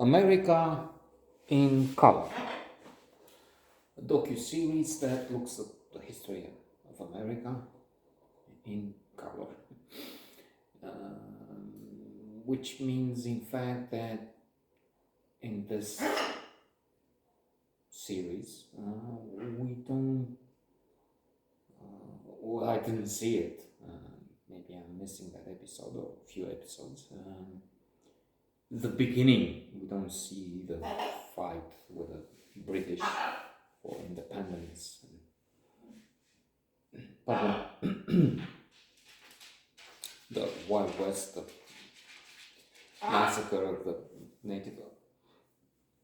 America in Color, a docu-series that looks at the history of America in color. Which means, in fact, that in this series, we don't, well, I didn't see it. Maybe I'm missing that episode or a few episodes. The beginning, we don't see the fight with the British for independence. But the Wild West, the massacre of the Native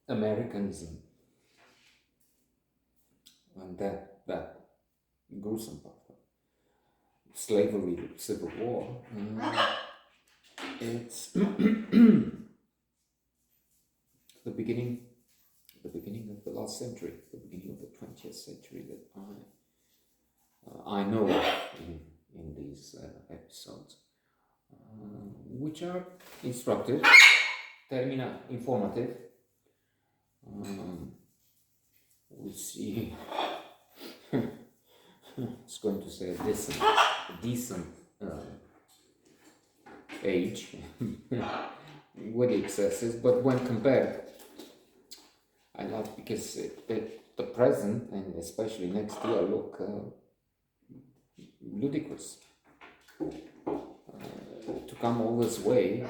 Americans, and that gruesome part of slavery, civil war. It's the beginning of the last century, the beginning of the 20th century that I know of in these episodes, which are instructive, termina informative. We see, it's going to say a decent age with excesses, but when compared, I love because the present and especially next year look ludicrous. To come all this way,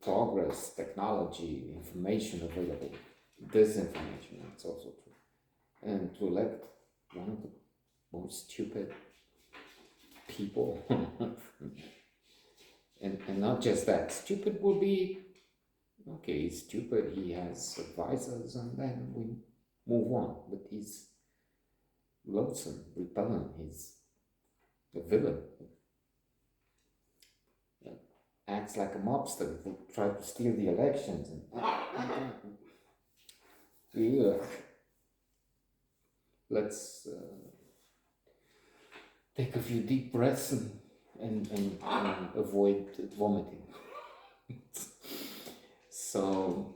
progress, technology, information available, disinformation, that's also true. And to elect one of the most stupid people, and not just that, stupid will be, okay, he's stupid, he has advisors, and then we move on, but he's loathsome, repellent, he's a villain. Acts like a mobster who tried to steal the elections. And let's take a few deep breaths and avoid vomiting. So,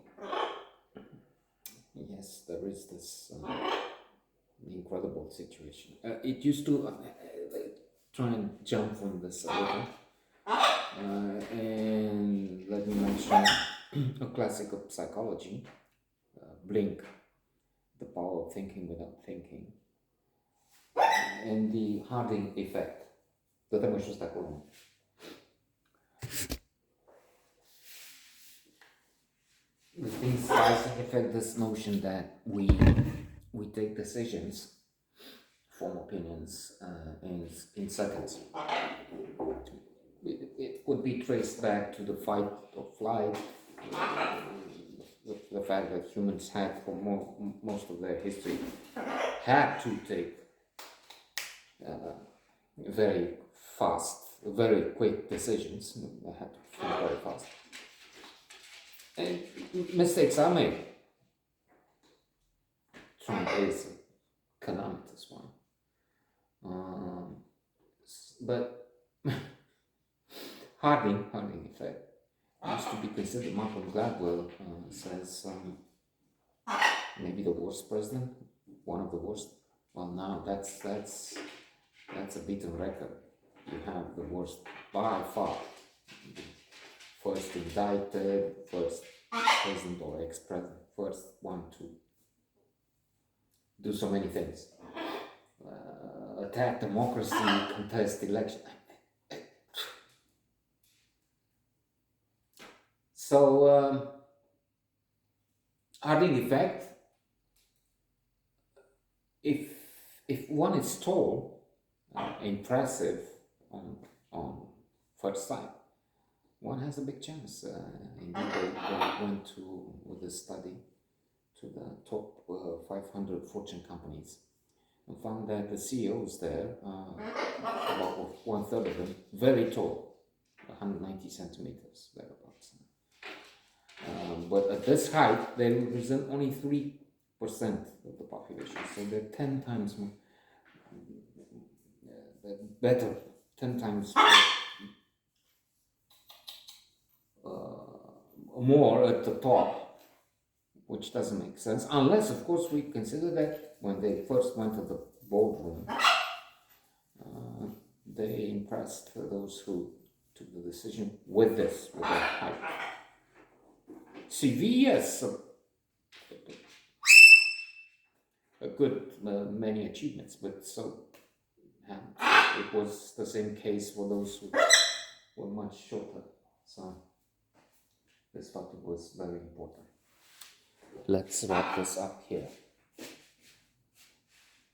yes, there is this incredible situation. It used to try and jump from this a little. And let me mention a classic of psychology, Blink, The Power of Thinking Without Thinking, and the Harding effect. To temu już tak powiem. The thing slicing effect, this notion that we take decisions, form opinions in seconds. It could be traced back to the fight or flight, the fact that humans had for most of their history had to take very fast, very quick decisions. They had to think very fast. And mistakes are made. Trump is a calamitous one. But Harding effect used to be considered. Malcolm Gladwell says maybe the worst president, one of the worst. Well, now that's a beaten record. You have the worst by far. First indicted, first president or ex-president, first one to do so many things. Attack democracy, contest election. So, Harding effect, if one is tall, impressive on first sight, one has a big chance. Indeed, they went to, with this study, to the top 500 Fortune companies and found that the CEOs there, about 1/3 of them, very tall, 190 centimeters, thereabouts. But at this height, they represent only 3% of the population, so they're 10 times better, 10 times more at the top which doesn't make sense, unless, of course, we consider that when they first went to the boardroom, they impressed those who took the decision with this, with their height. CV, yes, a good many achievements, but so it was the same case for those who were much shorter. So this factor was very important. Let's wrap this up here.